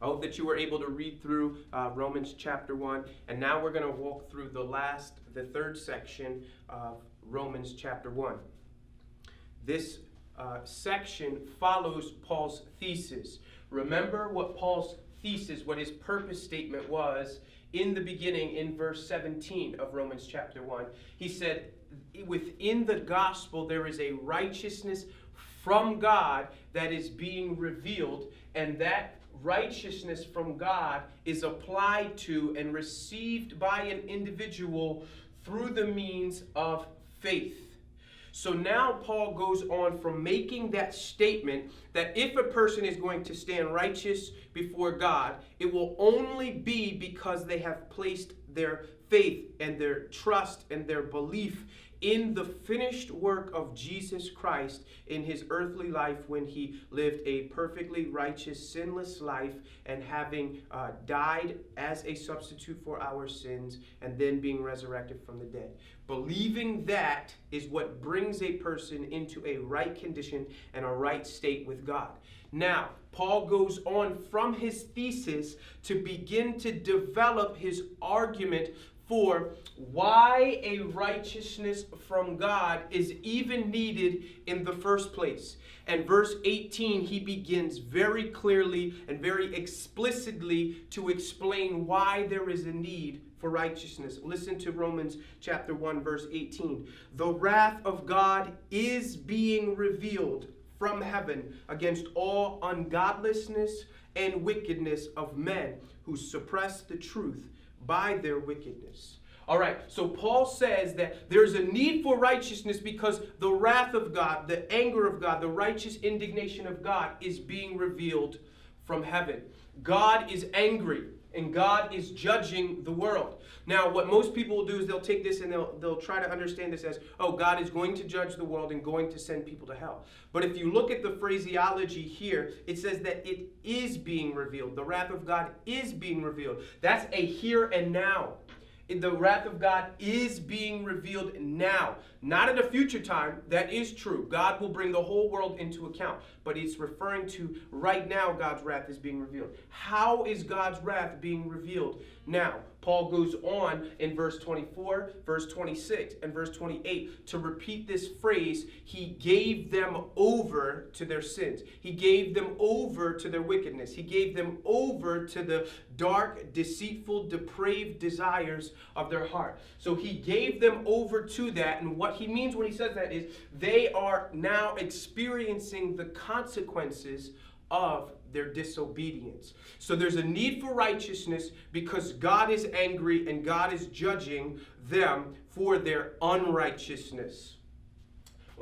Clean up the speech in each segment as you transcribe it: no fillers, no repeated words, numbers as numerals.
I hope that you were able to read through Romans chapter 1. And now we're going to walk through the third section of Romans chapter 1. This section follows Paul's thesis. Remember what Paul's thesis, what his purpose statement was in the beginning in verse 17 of Romans chapter 1. He said, within the gospel there is a righteousness from God that is being revealed, and that righteousness from God is applied to and received by an individual through the means of faith. So now Paul goes on from making that statement that if a person is going to stand righteous before God, it will only be because they have placed their faith and their trust and their belief in the finished work of Jesus Christ in his earthly life when he lived a perfectly righteous, sinless life, and having died as a substitute for our sins and then being resurrected from the dead. Believing that is what brings a person into a right condition and a right state with God. Now, Paul goes on from his thesis to begin to develop his argument for why a righteousness from God is even needed in the first place. And verse 18, he begins very clearly and very explicitly to explain why there is a need for righteousness. Listen to Romans chapter 1, verse 18. The wrath of God is being revealed from heaven against all ungodliness and wickedness of men who suppress the truth by their wickedness. All right, so Paul says that there's a need for righteousness because the wrath of God, the anger of God, the righteous indignation of God is being revealed from heaven. God is angry and God is judging the world. Now, what most people will do is they'll take this and they'll try to understand this as, oh, God is going to judge the world and going to send people to hell. But if you look at the phraseology here, it says that it is being revealed. The wrath of God is being revealed. That's a here and now. The wrath of God is being revealed now, not at a future time. That is true. God will bring the whole world into account, but it's referring to right now God's wrath is being revealed. How is God's wrath being revealed now? Paul goes on in verse 24, verse 26, and verse 28 to repeat this phrase, he gave them over to their sins. He gave them over to their wickedness. He gave them over to the dark, deceitful, depraved desires of their heart. So he gave them over to that, and what he means when he says that is they are now experiencing the consequences of their disobedience. So there's a need for righteousness because God is angry and God is judging them for their unrighteousness.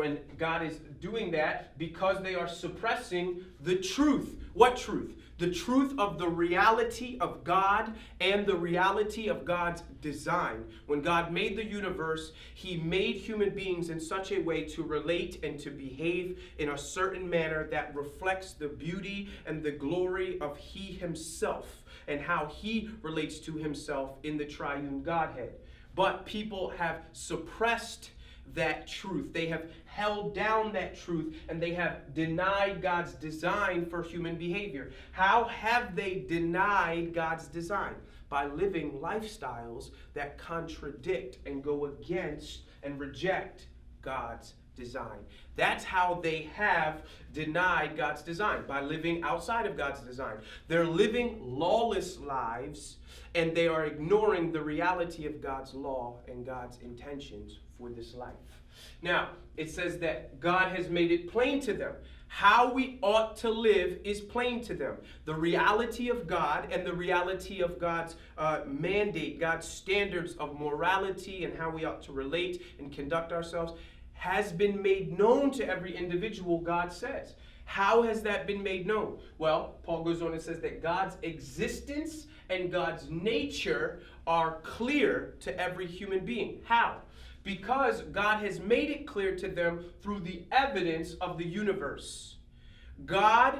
And God is doing that because they are suppressing the truth. What truth? The truth of the reality of God and the reality of God's design. When God made the universe, he made human beings in such a way to relate and to behave in a certain manner that reflects the beauty and the glory of he himself and how he relates to himself in the triune Godhead. But people have suppressed that truth. They have held down that truth and they have denied God's design for human behavior. How have they denied God's design? By living lifestyles that contradict and go against and reject God's design. That's how they have denied God's design, by living outside of God's design. They're living lawless lives and they are ignoring the reality of God's law and God's intentions for this life. Now, it says that God has made it plain to them. How we ought to live is plain to them. The reality of God and the reality of God's mandate, God's standards of morality and how we ought to relate and conduct ourselves has been made known to every individual, God says. How has that been made known? Well, Paul goes on and says that God's existence and God's nature are clear to every human being. How? Because God has made it clear to them through the evidence of the universe. God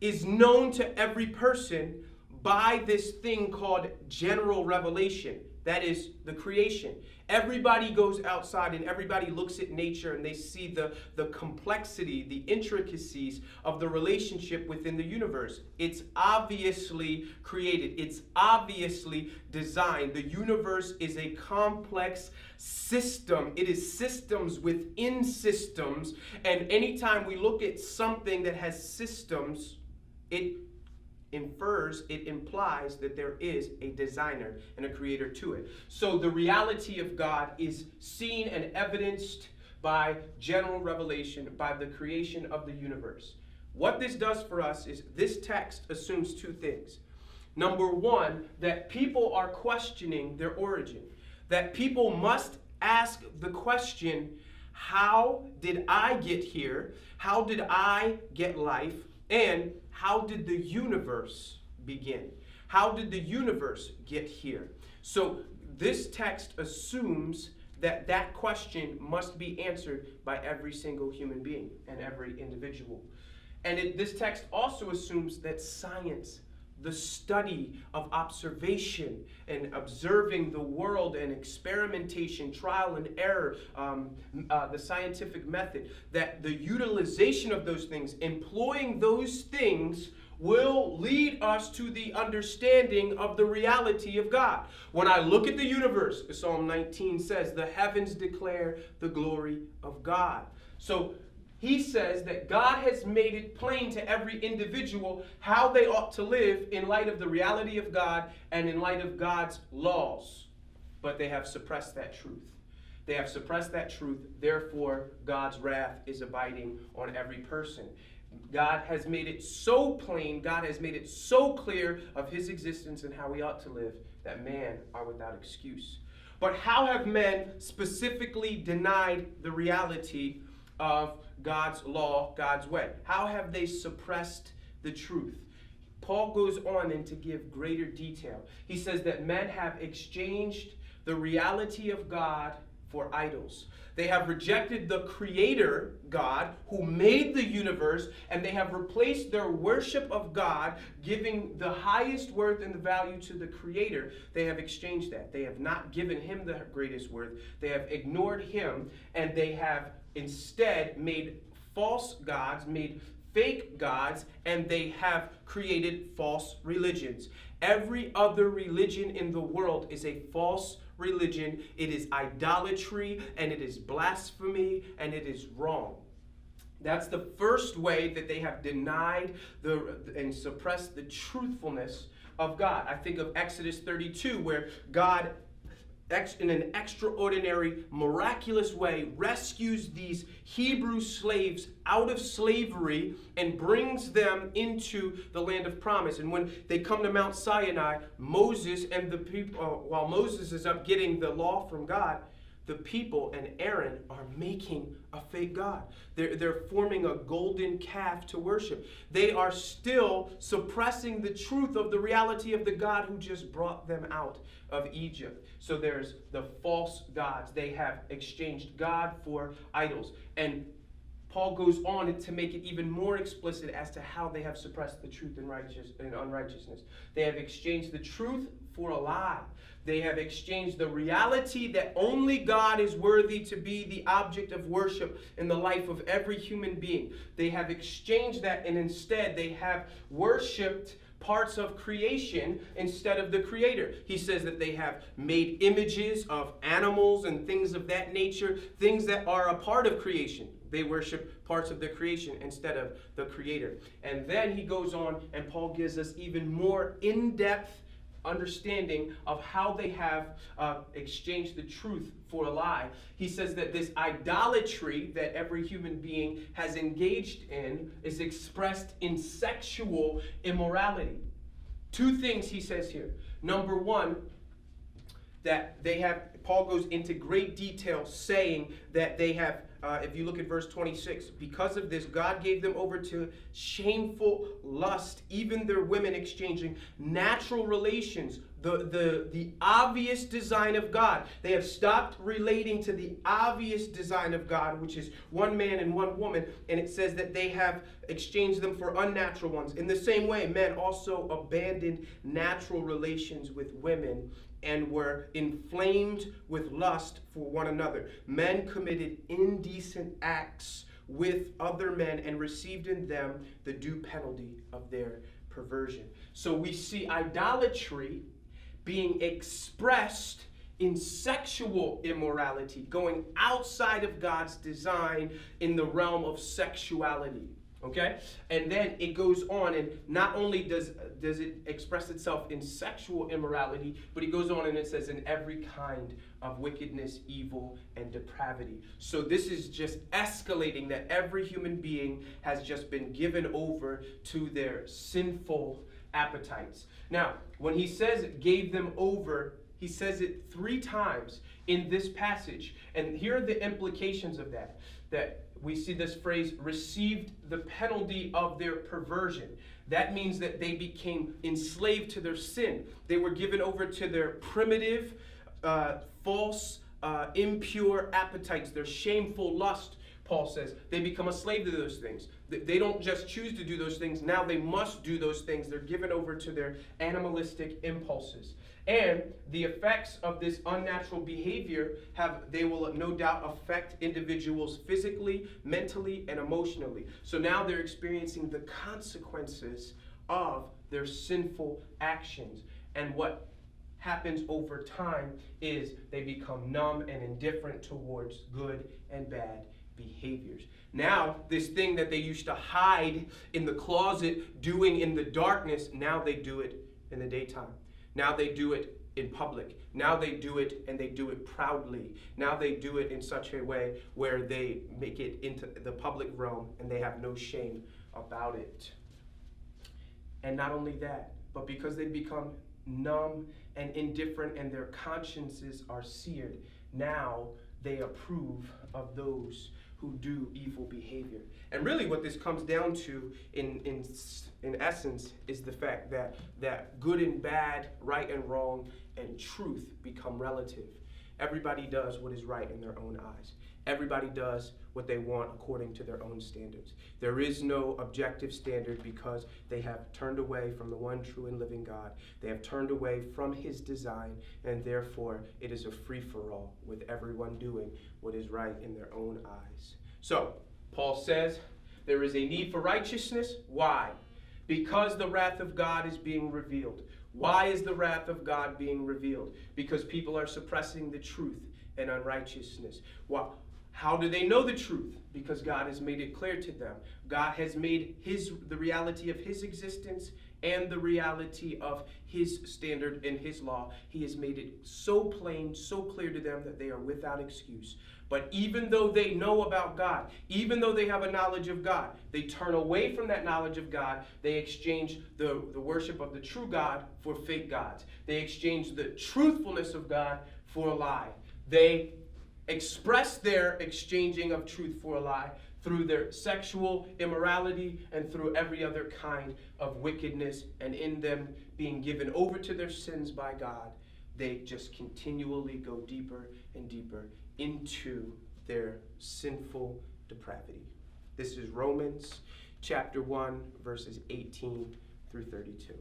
is known to every person by this thing called general revelation. That is the creation. Everybody goes outside and everybody looks at nature and they see the complexity, the intricacies of the relationship within the universe. It's obviously created. It's obviously designed. The universe is a complex system. It is systems within systems. And anytime we look at something that has systems, it implies that there is a designer and a creator to it. So the reality of God is seen and evidenced by general revelation, by the creation of the universe. What this does for us is this text assumes two things. Number one, that people are questioning their origin. That people must ask the question, how did I get here? How did I get life? And how did the universe begin? How did the universe get here? So this text assumes that that question must be answered by every single human being and every individual. And this text also assumes that science, the study of observation and observing the world and experimentation, trial and error, the scientific method, that the utilization of those things, employing those things, will lead us to the understanding of the reality of God. When I look at the universe, Psalm 19 says, the heavens declare the glory of God. So he says that God has made it plain to every individual how they ought to live in light of the reality of God and in light of God's laws. But they have suppressed that truth. They have suppressed that truth. Therefore, God's wrath is abiding on every person. God has made it so plain, God has made it so clear of his existence and how we ought to live that man are without excuse. But how have men specifically denied the reality of God's law, God's way? How have they suppressed the truth? Paul goes on and to give greater detail. He says that men have exchanged the reality of God for idols. They have rejected the creator, God, who made the universe, and they have replaced their worship of God, giving the highest worth and the value to the creator. They have exchanged that. They have not given him the greatest worth. They have ignored him, and they have instead made false gods, made fake gods, and they have created false religions. Every other religion in the world is a false religion. It is idolatry, and it is blasphemy, and it is wrong. That's the first way that they have denied and suppressed the truthfulness of God. I think of Exodus 32, where God, in an extraordinary, miraculous way, rescues these Hebrew slaves out of slavery and brings them into the land of promise. And when they come to Mount Sinai, Moses and the people, while Moses is up getting the law from God, the people and Aaron are making a fake god. They're forming a golden calf to worship. They are still suppressing the truth of the reality of the God who just brought them out of Egypt. So there's the false gods. They have exchanged God for idols. And Paul goes on to make it even more explicit as to how they have suppressed the truth and unrighteousness. They have exchanged the truth for a lie. They have exchanged the reality that only God is worthy to be the object of worship in the life of every human being. They have exchanged that, and instead they have worshipped parts of creation instead of the creator. He says that they have made images of animals and things of that nature, things that are a part of creation. They worship parts of the creation instead of the creator. And then he goes on, and Paul gives us even more in-depth understanding of how they have exchanged the truth for a lie. He says that this idolatry that every human being has engaged in is expressed in sexual immorality. Two things he says here. Number one, that they have Paul goes into great detail saying that they have, if you look at verse 26, because of this, God gave them over to shameful lust, even their women exchanging natural relations, the obvious design of God. They have stopped relating to the obvious design of God, which is one man and one woman, and it says that they have exchanged them for unnatural ones. In the same way, men also abandoned natural relations with women and were inflamed with lust for one another. Men committed indecent acts with other men and received in them the due penalty of their perversion. So we see idolatry being expressed in sexual immorality, going outside of God's design in the realm of sexuality. Okay? And then it goes on, and not only does it express itself in sexual immorality, but it goes on and it says in every kind of wickedness, evil, and depravity. So this is just escalating that every human being has just been given over to their sinful appetites. Now, when he says gave them over, he says it 3 times in this passage. And here are the implications of that. That we see this phrase, received the penalty of their perversion. That means that they became enslaved to their sin. They were given over to their primitive, false, impure appetites, their shameful lust, Paul says. They become a slave to those things. They don't just choose to do those things. Now they must do those things. They're given over to their animalistic impulses. And the effects of this unnatural behavior they will no doubt affect individuals physically, mentally, and emotionally. So now they're experiencing the consequences of their sinful actions. And what happens over time is they become numb and indifferent towards good and bad behaviors. Now, this thing that they used to hide in the closet, doing in the darkness, now they do it in the daytime. Now they do it in public. Now they do it, and they do it proudly. Now they do it in such a way where they make it into the public realm and they have no shame about it. And not only that, but because they become numb and indifferent and their consciences are seared, now they approve of those who do evil behavior. And really what this comes down to in essence is the fact that good and bad, right and wrong, and truth become relative. Everybody does what is right in their own eyes. Everybody does what they want according to their own standards. There is no objective standard because they have turned away from the one true and living God. They have turned away from his design, and therefore it is a free-for-all with everyone doing what is right in their own eyes. So, Paul says there is a need for righteousness. Why? Because the wrath of God is being revealed. Why is the wrath of God being revealed? Because people are suppressing the truth and unrighteousness. Why? How do they know the truth? Because God has made it clear to them. God has made the reality of his existence and the reality of his standard and his law. He has made it so plain, so clear to them that they are without excuse. But even though they know about God, even though they have a knowledge of God, they turn away from that knowledge of God. They exchange the worship of the true God for fake gods. They exchange the truthfulness of God for a lie. They express their exchanging of truth for a lie through their sexual immorality and through every other kind of wickedness, and in them being given over to their sins by God, they just continually go deeper and deeper into their sinful depravity. This is Romans chapter 1, verses 18 through 32.